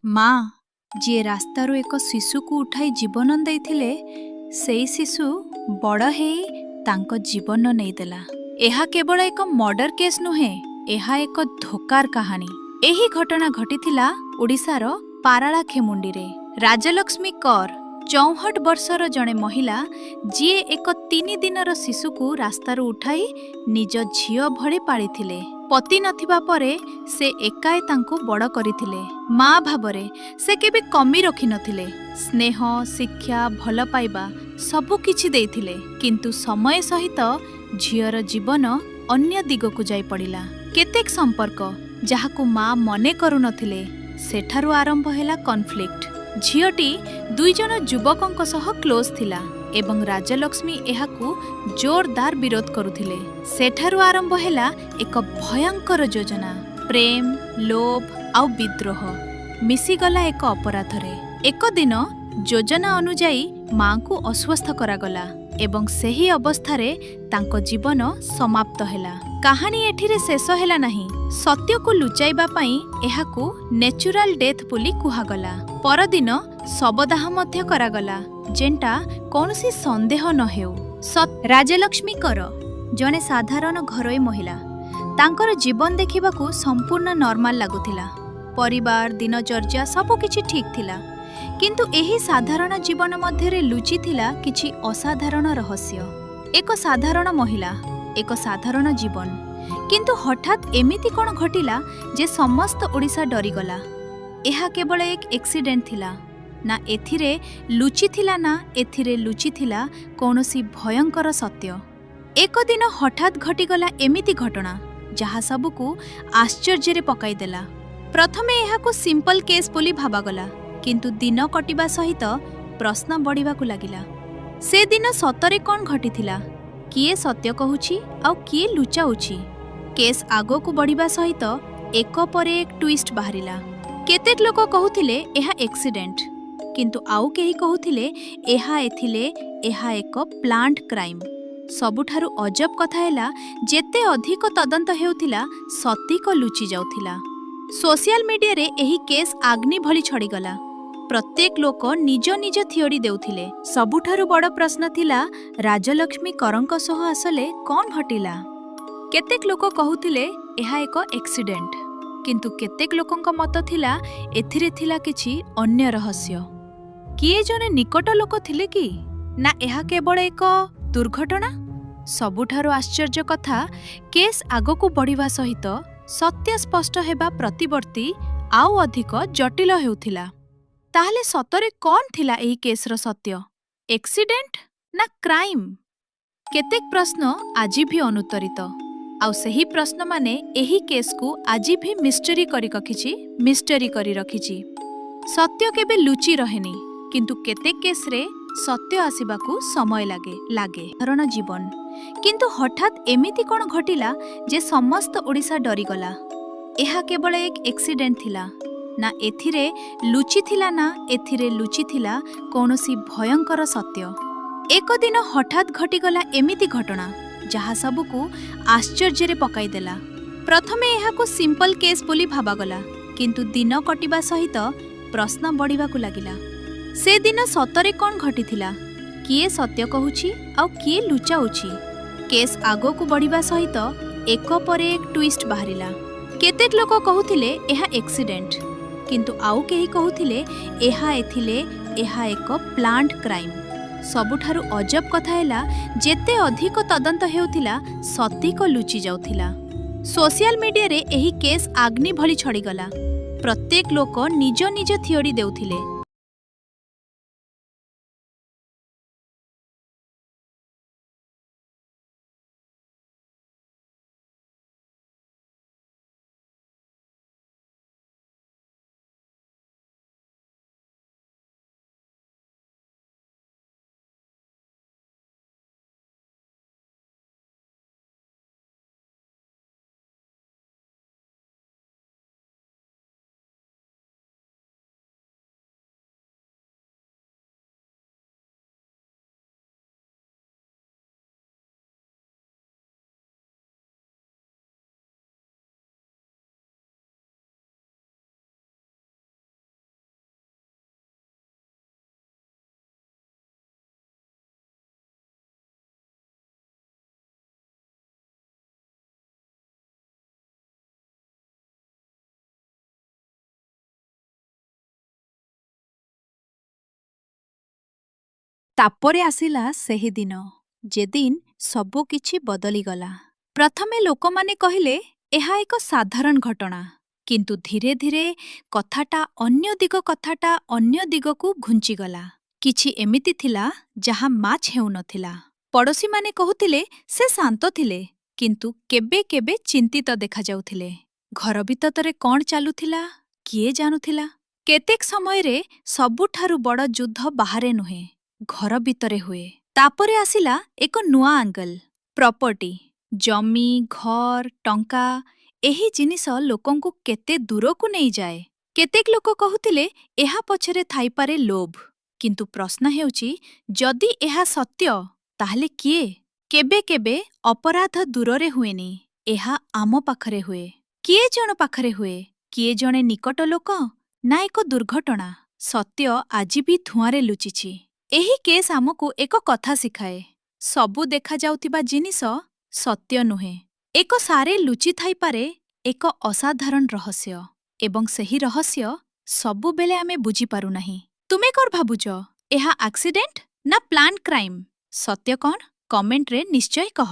माँ जी रास्तारू एक शिशु को उठाई जीवन देइथिले सेई शिशु बड़ हेई तांको जीवन नैदेला। एहा केवल एक मर्डर केस नुहे, एहा एक धोकार कहानी। एही घटना घटिथिला ओडिशार पारालाखेमुंडी रे। राजलक्ष्मी कर 64 वर्षर जड़े महिला जीए एक 3 दिनर शिशु को रास्तारू उठाई निज झियो भली पालिथिले। पति नथिबा परे से एकाए तांको बड़ करिथिले। माँ भावरे से केबे कमी रखि नथिले। स्नेह, शिक्षा, भल पाइबा सबु किछि देइथिले, किंतु समय सहित झियर जीवन अन्य दिगकु जाई पड़िला। केतेक संपर्क जाहाकु माँ मने करू नथिले सेठारु आरंभ हेला कॉन्फ्लिक्ट। झियोटी 2 जन युवकंक सह क्लोज थिला एवं राजलक्ष्मी एहाकु जोरदार विरोध करुथिले। सेठारु आरंभ हेला एक भयंकर योजना। प्रेम, लोभ आउ विद्रोह मिसिगला एक अपराधरे। एक दिन योजना अनुजाई माँ को अस्वस्थ करागला एवं सेही अवस्थारे तांको जीवन समाप्त हेला। कहानी एठिरे शेष हेला नाही। सत्य को लुचाइबा पई एहाकु नेचुरल डेथ बोली कुहागला। परदिन शवदाह मध्य करागला, जेंटा कौनसी संदेह न हेउ। राजलक्ष्मी कर जने साधारण घरोई महिला। तांकर जीवन देखिबाकू संपूर्ण नॉर्मल लागुथिला। परिवार, दिनचर्या सबु किछि ठीक थिला, किंतु एही साधारण जीवन मध्यरे लुचि थिला किछि असाधारण रहस्य। एक साधारण महिला, एक साधारण जीवन, किंतु हठात एमिति कोन घटिला जे समस्त ओडिशा डरीगला। एहा केवल एक एक्सीडेंट थिला ना, एथिरे लुचि थिला ना एथिरे लुचि थिला कौनसी भयंकर सत्य। एक दिन हठात घटिगला एमिति घटना जहा सबुकू आश्चर्य पकाइदेला। प्रथमे एहाकू सिंपल केस बोली भाबागला, किंतु दिन कटिबा सहित प्रश्न बढ़िबाकू लागिला। से दिन सतरे कौन घटिथिला, किए सत्य कहूछि आउ किए लुचाउछि। केस आगो को बढ़िबा सहित एक परे एक ट्विस्ट बाहरिला। केतेक लोक कहूथिले एहा एक्सीडेंट, किंतु आउ केही कहूथिले एहा एक प्लांट क्राइम। सबुठारु अजब कथा हेला, जेते अधिक तदंत हेउथिला सतीक लुचि जाउथिला। सोशल मीडिया रे एही केस आग्नि भली छड़ीगला। प्रत्येक लोक निज निज थियोरी देउथिले। सबुठारु बड़ प्रश्न थिला राजलक्ष्मी करंक सह आसले कौन घटिला। केतेक लोक कहूथिले एहा एक एक्सीडेंट, किंतु केतेक लोकंक मत थिला एथिरे थिला किछि अन्य रहस्य। किए जने निकट लोक थिले कि ना एहा केवल एक दुर्घटना। सबुठारु आश्चर्य कथा, केस आगकू बढ़िबा सहित सत्य स्पष्ट हेबा प्रतिवर्ती आउ अधिक जटिल हेउथिला। ताहले सतरे कौन थिला एही केसर सत्य, एक्सीडेंट ना क्राइम? केतेक प्रश्न आजि भी अनुत्तरित, आउ सही प्रश्न माने एही केस को आजि भी मिस्टरी करी रखिछि। सत्य केबे लुचि रहेनी, किंतु केतेक केस रे सत्य आसिबाकू समय लागे। साधारण जीवन, किंतु हठात एमिति कोन घटिला जे समस्त ओडिशा डरीगला। एहा केवल एक एक्सीडेंट थिला ना, एथिरे लुचि थिला ना एथिरे लुचि थिला कौनसी भयंकर सत्य। एक दिन हठात घटिगला एमिति घटना जहा सबुकू आश्चर्य पकाइदेला। प्रथमे एहाकू सिंपल केस बोली भाबागला, किंतु दिन कटिबा सहित प्रश्न बढ़िबाकू लागिला। से दिन सतरे कौन घटिथिला, किए सत्य कहूछि आउ किए लुचाउछि। केस आगो को बढ़िबा सहित एक परे एक ट्विस्ट बाहरिला। केतेक लोक कहूथिले एहा एक्सीडेंट, किंतु आउ केही कहूथिले एहा एक प्लांट क्राइम। सबुठारु अजब कथा हेला, जेते अधिक तदंत हेउथिला सतीक लुचि जाउथिला। सोशल मीडिया रे एही केस आग्नि भली छड़ीगला। प्रत्येक लोक निज निज थियोरी देउथिले। ତାପରେ ଆସିଲା ସେହି ଦିନ ଯେଦିନ ସବୁ କିଛି ବଦଳିଗଲା। ପ୍ରଥମେ ଲୋକମାନେ କହିଲେ ଏହା ଏକ ସାଧାରଣ ଘଟଣା, କିନ୍ତୁ ଧୀରେ ଧୀରେ କଥାଟା ଅନ୍ୟ ଦିଗକୁ ଘୁଞ୍ଚିଗଲା। କିଛି ଏମିତି ଥିଲା ଯାହା ମାଚ୍ ହେଉନଥିଲା। ପଡ଼ୋଶୀମାନେ କହୁଥିଲେ ସେ ଶାନ୍ତ ଥିଲେ, କିନ୍ତୁ କେବେ କେବେ ଚିନ୍ତିତ ଦେଖାଯାଉଥିଲେ। ଘର ଭିତରେ କ'ଣ ଚାଲୁଥିଲା କିଏ ଜାଣୁଥିଲା? କେତେକ ସମୟରେ ସବୁଠାରୁ ବଡ଼ ଯୁଦ୍ଧ ବାହାରେ ନୁହେଁ, ଘର ଭିତରେ ହୁଏ। ତାପରେ ଆସିଲା ଏକ ନୂଆ ଆଙ୍ଗଲ। ପ୍ରପର୍ଟି, ଜମି, ଘର, ଟଙ୍କା, ଏହି ଜିନିଷ ଲୋକଙ୍କୁ କେତେ ଦୂରକୁ ନେଇଯାଏ। କେତେକ ଲୋକ କହୁଥିଲେ ଏହା ପଛରେ ଥାଇପାରେ ଲୋଭ। କିନ୍ତୁ ପ୍ରଶ୍ନ ହେଉଛି, ଯଦି ଏହା ସତ୍ୟ, ତାହେଲେ କିଏ? କେବେ କେବେ ଅପରାଧ ଦୂରରେ ହୁଏନି, ଏହା ଆମ ପାଖରେ ହୁଏ। କିଏ ଜଣ ପାଖରେ ହୁଏ? କିଏ ଜଣେ ନିକଟ ଲୋକ, ନା ଏକ ଦୁର୍ଘଟଣା? ସତ୍ୟ ଆଜି ବି ଧୂଆଁରେ ଲୁଚିଛି। ଏହି କେସ୍ ଆମକୁ ଏକ କଥା ଶିଖାଏ, ସବୁ ଦେଖାଯାଉଥିବା ଜିନିଷ ସତ୍ୟ ନୁହେଁ। ଏକ ସାରେ ଲୁଚିଥାଇପାରେ ଏକ ଅସାଧାରଣ ରହସ୍ୟ, ଏବଂ ସେହି ରହସ୍ୟ ସବୁବେଳେ ଆମେ ବୁଝିପାରୁନାହିଁ। ତୁମେ କ'ଣ ଭାବୁଛ? ଏହା ଆକ୍ସିଡେଣ୍ଟ ନା ପ୍ଲାନ୍ କ୍ରାଇମ୍? ସତ୍ୟ କ'ଣ? କମେଣ୍ଟରେ ନିଶ୍ଚୟ କହ।